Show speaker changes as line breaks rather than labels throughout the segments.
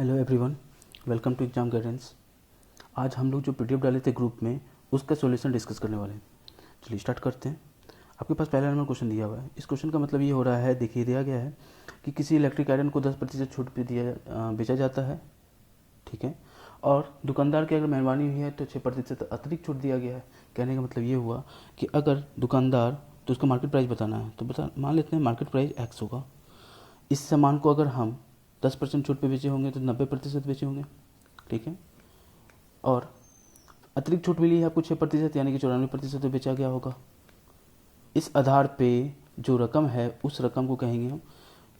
Hello everyone, welcome to exam guidance. आज हम लोग जो पीडीएफ डाले थे ग्रुप में उसका सॉल्यूशन डिस्कस करने वाले हैं। चलिए स्टार्ट करते हैं। आपके पास पहला नंबर क्वेश्चन दिया हुआ है। इस क्वेश्चन का मतलब ये हो रहा है, देखिए दिया गया है कि किसी इलेक्ट्रिक आयरन को 10% छूट पे बेचा जाता है, ठीक है, और दुकानदार की अगर मेहरबानी हुई है तो 6% अतिरिक्त छूट दिया गया है। कहने का मतलब ये हुआ कि अगर दुकानदार, तो उसका मार्केट प्राइस बताना है, तो मान लेते हैं मार्केट प्राइस एक्स होगा। इस सामान को अगर हम 10% छूट पे बेचे होंगे तो 90% बेचे होंगे, ठीक है, और अतिरिक्त छूट मिली है आपको 6%, यानी कि 94% बेचा गया होगा। इस आधार पे जो रकम है उस रकम को कहेंगे हम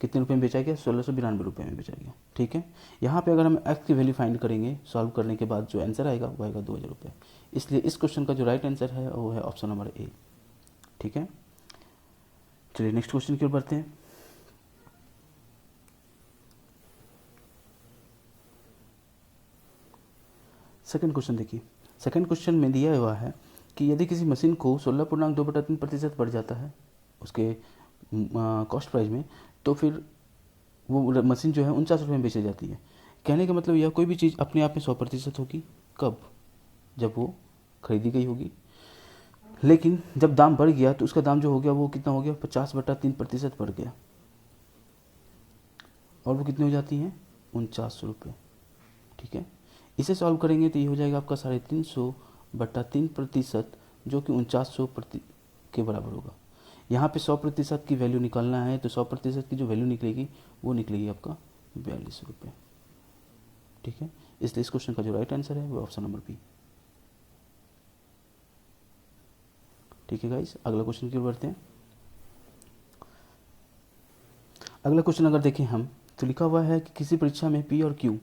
कितने रुपए में बेचा गया, 1692 रुपये में बेचा गया, ठीक है। यहाँ पे अगर हम एक्स की वैल्यू फाइंड करेंगे, सॉल्व करने के बाद जो आंसर आएगा वो आएगा 2000 रुपये। इसलिए इस क्वेश्चन का जो राइट आंसर है वो है ऑप्शन नंबर ए, ठीक है। चलिए नेक्स्ट क्वेश्चन की ओर बढ़ते हैं। सेकंड क्वेश्चन देखिए। सेकंड क्वेश्चन में दिया हुआ है कि यदि किसी मशीन को 16.2/3% बढ़ जाता है उसके कॉस्ट प्राइस में, तो फिर वो मशीन जो है 49 रुपये में बेची जाती है। कहने का मतलब यह कोई भी चीज़ अपने आप में 100% होगी कब, जब वो खरीदी गई होगी। लेकिन जब दाम बढ़ गया तो उसका दाम जो हो गया वो कितना हो गया, 50/3% बढ़ गया, और वो कितनी हो जाती हैं, 49 रुपये, ठीक है। इसे सॉल्व करेंगे तो ये हो जाएगा आपका 350/3%, जो कि 4900 के बराबर होगा। यहाँ पे 100% की वैल्यू निकालना है, तो 100% की जो वैल्यू निकलेगी वो निकलेगी आपका 42 रुपये, ठीक है। इसलिए इस क्वेश्चन का जो राइट आंसर है वो ऑप्शन नंबर बी, ठीक है गाइस। अगला क्वेश्चन की ओर बढ़ते हैं। अगला क्वेश्चन अगर देखें हम तो लिखा हुआ है कि किसी परीक्षा में पी और क्यू,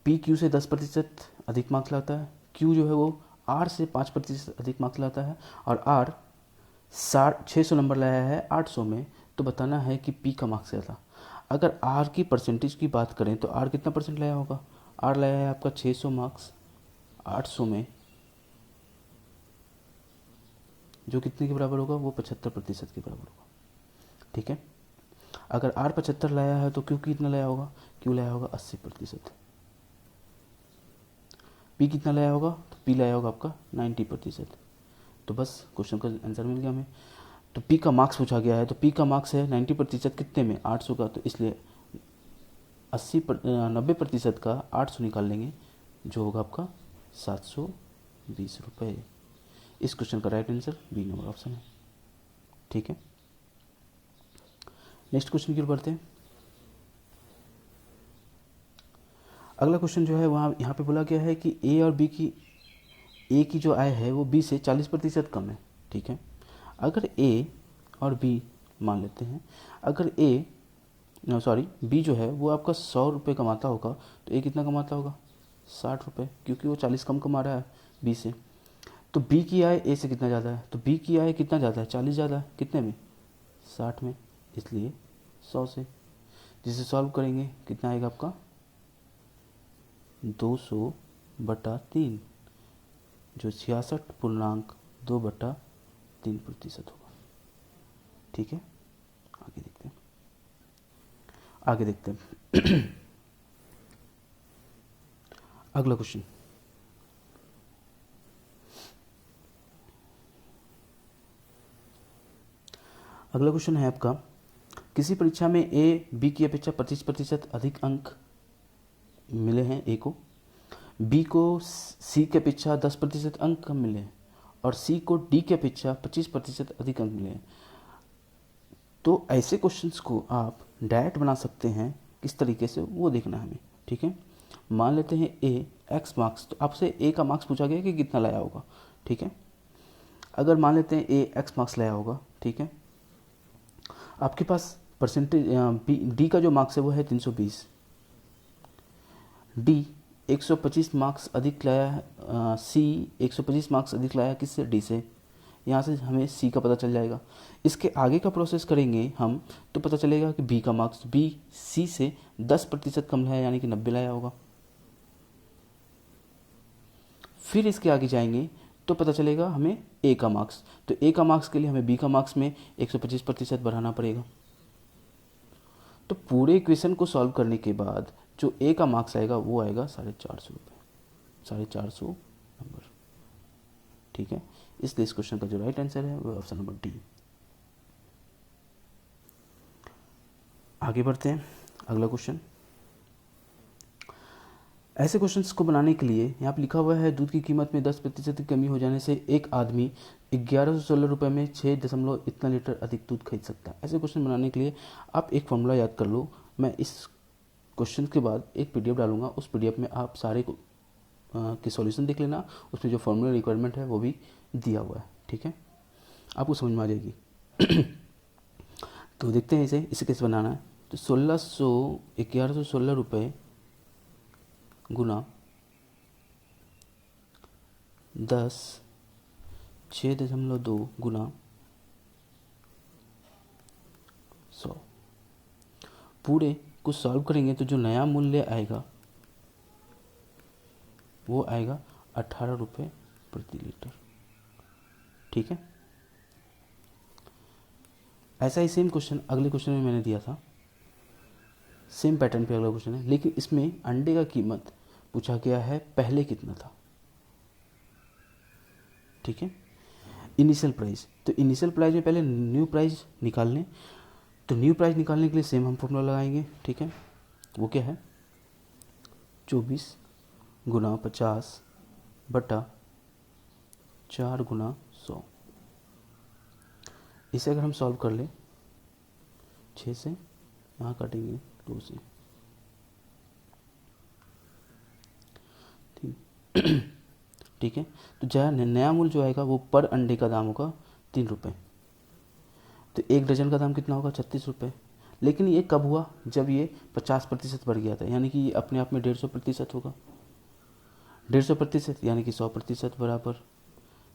पी क्यू से 10% अधिक मार्क्स लाता है, क्यू जो है वो आर से 5% अधिक मार्क्स लाता है, और आर 600 नंबर लाया है 800 में, तो बताना है कि पी का मार्क्स क्या था। अगर आर की परसेंटेज की बात करें तो आर कितना परसेंट लाया होगा, आर लाया है आपका 600 मार्क्स 800 में, जो कितने के बराबर होगा, वो 75% के बराबर होगा, ठीक है। अगर आर 75 लाया है तो क्यू कितना लाया होगा, क्यू लाया होगा 80%। पी कितना लाया होगा, तो पी लाया होगा आपका 90%। तो बस क्वेश्चन का आंसर मिल गया हमें। तो पी का मार्क्स पूछा गया है, तो पी का मार्क्स है 90% कितने में, 800 का, तो इसलिए 90% का 800 निकाल लेंगे, जो होगा आपका 720 रुपये। इस क्वेश्चन का right answer B number option है, ठीक है। नेक्स्ट क्वेश्चन की ओर बढ़ते हैं। अगला क्वेश्चन जो है वहाँ यहाँ पे बोला गया है कि ए और बी की, ए की जो आय है वो बी से 40% कम है, ठीक है। अगर ए और बी मान लेते हैं, अगर बी जो है वो आपका 100 रुपये कमाता होगा, तो ए कितना कमाता होगा, 60 रुपये, क्योंकि वो 40 कम कमा रहा है बी से। तो बी की आय ए से कितना ज़्यादा है, तो बी की आय कितना ज़्यादा है, 40 ज़्यादा है, कितने में, 60 में, इसलिए 100 से। जिसे सॉल्व करेंगे कितना आएगा आपका, 200/3, जो 66.2/3% होगा, ठीक है। आगे देखते हैं अगला क्वेश्चन। अगला क्वेश्चन है आपका, किसी परीक्षा में ए बी की अपेक्षा 25% अधिक अंक मिले हैं ए को, बी को सी की अपेक्षा 10% अंक कम मिले हैं, और सी को डी की अपेक्षा 25% अधिक अंक मिले हैं। तो ऐसे क्वेश्चंस को आप डायरेक्ट बना सकते हैं, किस तरीके से वो देखना है हमें, ठीक है। मान लेते हैं ए एक्स मार्क्स, तो आपसे ए का मार्क्स पूछा गया कि कितना लाया होगा, ठीक है। अगर मान लेते हैं ए एक्स मार्क्स लाया होगा, ठीक है, आपके पास परसेंटेज डी का जो मार्क्स है वो है 320, डी 125 मार्क्स अधिक लाया है, सी 125 मार्क्स अधिक लाया है किससे, डी से। यहाँ से हमें सी का पता चल जाएगा। इसके आगे का प्रोसेस करेंगे हम तो पता चलेगा कि बी का मार्क्स, बी सी से 10% कम लाया, यानी कि 90 लाया होगा। फिर इसके आगे जाएंगे तो पता चलेगा हमें ए का मार्क्स, तो ए का मार्क्स के लिए हमें बी का मार्क्स में 125% बढ़ाना पड़ेगा। तो पूरे इक्वेशन को सॉल्व करने के बाद जो ए का मार्क्स आएगा वो आएगा 450 रुपये, 450 नंबर। ठीक है, इसलिए इस क्वेश्चन का जो राइट आंसर है वो ऑप्शन नंबर डी। आगे बढ़ते हैं, अगला क्वेश्चन। ऐसे क्वेश्चंस को बनाने के लिए यहाँ पर लिखा हुआ है दूध की कीमत में 10% की कमी हो जाने से एक आदमी 1116 रुपये में 6 इतना लीटर अधिक दूध खरीद सकता है। ऐसे क्वेश्चन बनाने के लिए आप एक फॉर्मूला याद कर लो। मैं इस क्वेश्चन के बाद एक पीडीएफ डालूंगा, उस पीडीएफ में आप सारे के सॉल्यूशन देख लेना, उसमें जो फॉर्मूला रिक्वायरमेंट है वो भी दिया हुआ है। ठीक है, आपको समझ में आ जाएगी। तो देखते हैं इसे कैसे बनाना है। तो 1116 रुपये गुना 10, 6.2 गुना 100 पूरे को सॉल्व करेंगे तो जो नया मूल्य आएगा वो आएगा 18 रुपये प्रति लीटर। ठीक है, ऐसा ही सेम क्वेश्चन अगले क्वेश्चन में मैंने दिया था, सेम पैटर्न पे अगला क्वेश्चन है, लेकिन इसमें अंडे का कीमत पूछा गया है पहले कितना था। ठीक है, इनिशियल प्राइस, तो इनिशियल प्राइस में पहले न्यू प्राइस निकाल लें। तो न्यू प्राइस निकालने के लिए सेम हम फॉर्मूला लगाएंगे। ठीक है, वो क्या है, 24 गुना 50 बटा 4 गुना 100। इसे अगर हम सॉल्व कर लें 6 से, यहाँ काटेंगे 2 से। ठीक है, तो जहाँ नया मूल्य जो आएगा वो पर अंडे का दाम होगा 3 रुपये। तो एक डजन का दाम कितना होगा, 36 रुपये। लेकिन ये कब हुआ, जब ये 50% बढ़ गया था, यानी कि ये अपने आप में 150% होगा। 150% यानी कि 100% बराबर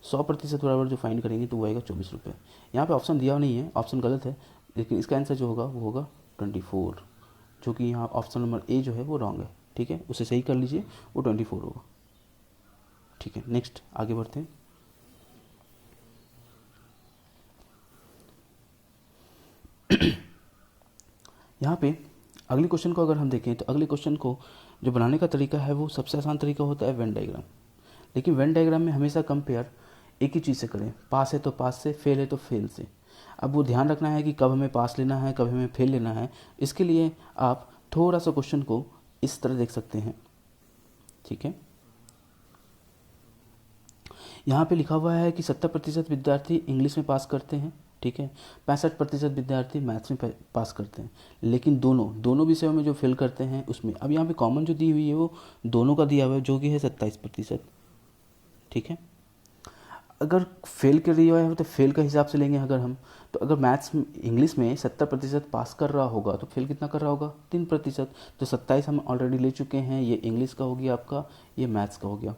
100% बराबर जो फाइंड करेंगे तो वो आएगा 24 रुपये। यहाँ पे ऑप्शन दिया नहीं है, ऑप्शन गलत है, लेकिन इसका आंसर जो होगा वो होगा 24, जो कि यहाँ ऑप्शन नंबर ए जो है वो रॉन्ग है। ठीक है, उसे सही कर लीजिए, वो 24 होगा। ठीक है, नेक्स्ट आगे बढ़ते हैं। यहाँ पे अगले क्वेश्चन को अगर हम देखें तो अगले क्वेश्चन को जो बनाने का तरीका है वो सबसे आसान तरीका होता है वेन डायग्राम। लेकिन वेन डायग्राम में हमेशा कंपेयर एक ही चीज़ से करें, पास है तो पास से, फेल है तो फेल से। अब वो ध्यान रखना है कि कब हमें पास लेना है, कब हमें फेल लेना है। इसके लिए आप थोड़ा सा क्वेश्चन को इस तरह देख सकते हैं। ठीक है, यहाँ पे लिखा हुआ है कि 70% विद्यार्थी इंग्लिश में पास करते हैं। ठीक है, 65% विद्यार्थी मैथ्स में पास करते हैं, लेकिन दोनों विषयों में जो फेल करते हैं उसमें, अब यहाँ पे कॉमन जो दी हुई है वो दोनों का दिया हुआ है, जो कि है 27%। ठीक है, अगर फेल कर रही है तो फेल का हिसाब से लेंगे अगर हम, तो अगर मैथ्स इंग्लिश में 70% पास कर रहा होगा तो फेल कितना कर रहा होगा, 3%। तो 27 हम ऑलरेडी ले चुके हैं, ये इंग्लिश का हो गया आपका, ये मैथ्स का हो गया।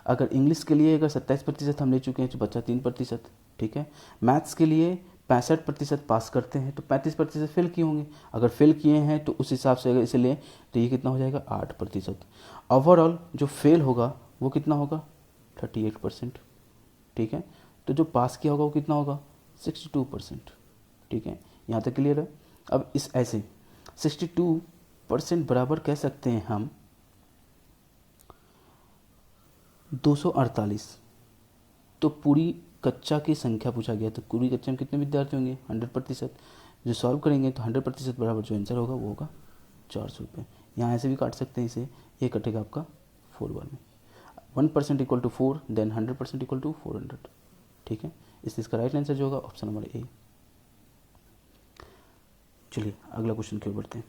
अगर इंग्लिश के लिए अगर 27% हम ले चुके हैं तो बचा 3%। ठीक है, मैथ्स के लिए 65% पास करते हैं तो 35% फेल किए होंगे। अगर फेल किए हैं तो उस हिसाब से अगर इसे लें तो ये कितना हो जाएगा, 8%। ओवरऑल जो फेल होगा वो कितना होगा, 38%। ठीक है, तो जो पास किया होगा वो कितना होगा, 62%। ठीक है, यहाँ तक क्लियर है। अब इस ऐसे 62% बराबर कह सकते हैं हम 248। तो पूरी कक्षा की संख्या पूछा गया, तो पूरी कक्षा में कितने विद्यार्थी होंगे, 100%। जो सॉल्व करेंगे तो 100% बराबर जो आंसर होगा वो होगा 400 रुपये। यहाँ ऐसे भी काट सकते हैं इसे, ये कटेगा आपका 4 बार में। 1% equal to 4, then 100% equal to 400। ठीक है, इसलिए इसका राइट आंसर जो होगा ऑप्शन नंबर ए। चलिए अगला क्वेश्चन की ओर बढ़ते हैं।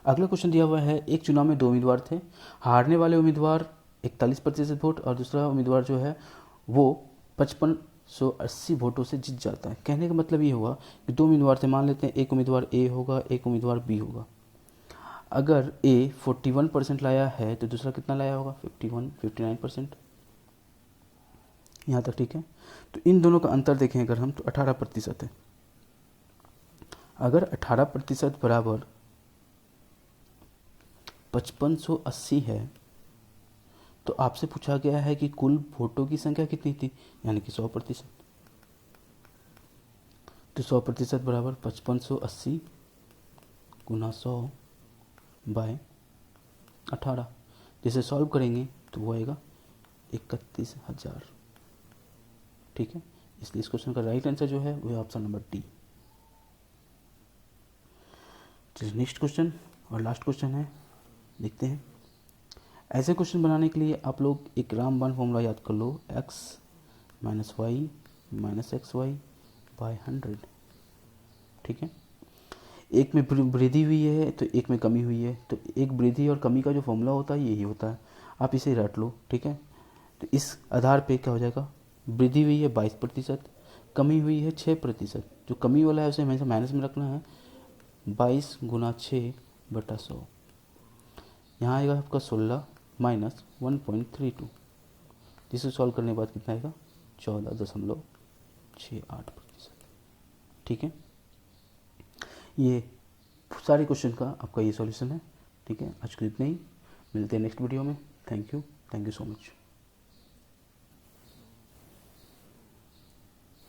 अगला क्वेश्चन दिया हुआ है, एक चुनाव में 2 उम्मीदवार थे। हारने वाले उम्मीदवार 41% वोट और दूसरा उम्मीदवार जो है वो 5580 वोटों से जीत जाता है। कहने का मतलब ये हुआ कि 2 उम्मीदवार थे, मान लेते हैं एक उम्मीदवार ए होगा, एक उम्मीदवार बी होगा। अगर ए 41% लाया है तो दूसरा कितना लाया होगा, 59%। यहाँ तक ठीक है। तो इन दोनों का अंतर देखें अगर हम तो 18% है। अगर 18% बराबर 5580 है तो आपसे पूछा गया है कि कुल वोटों की संख्या कितनी थी, यानी कि 100%। तो 100% बराबर 5580 गुना 100 बाय 18। जिसे सॉल्व करेंगे तो वो आएगा 31,000। ठीक है, इसलिए इस क्वेश्चन का राइट आंसर जो है वो है ऑप्शन नंबर डी। चलिए नेक्स्ट क्वेश्चन और लास्ट क्वेश्चन है, देखते हैं। ऐसे क्वेश्चन बनाने के लिए आप लोग एक रामबाण फॉर्मूला याद कर लो, x minus Y minus X Y by 100। ठीक है, एक में वृद्धि हुई है तो एक में कमी हुई है, तो एक वृद्धि और कमी का जो फॉर्मूला होता है यही होता है, आप इसे रट लो। ठीक है, तो इस आधार पे क्या हो जाएगा, वृद्धि हुई है 22%, कमी हुई है 6%। जो कमी वाला है उसे हमेशा माइनस में रखना है, 22 गुना 6/100। यहाँ आएगा आपका 16 माइनस 1.32, जिसे सॉल्व करने के बाद कितना आएगा 14.68%। ठीक है, ये सारे क्वेश्चन का आपका ये सॉल्यूशन है। ठीक है, आज के लिए इतना ही, मिलते हैं नेक्स्ट वीडियो में। Thank you so much.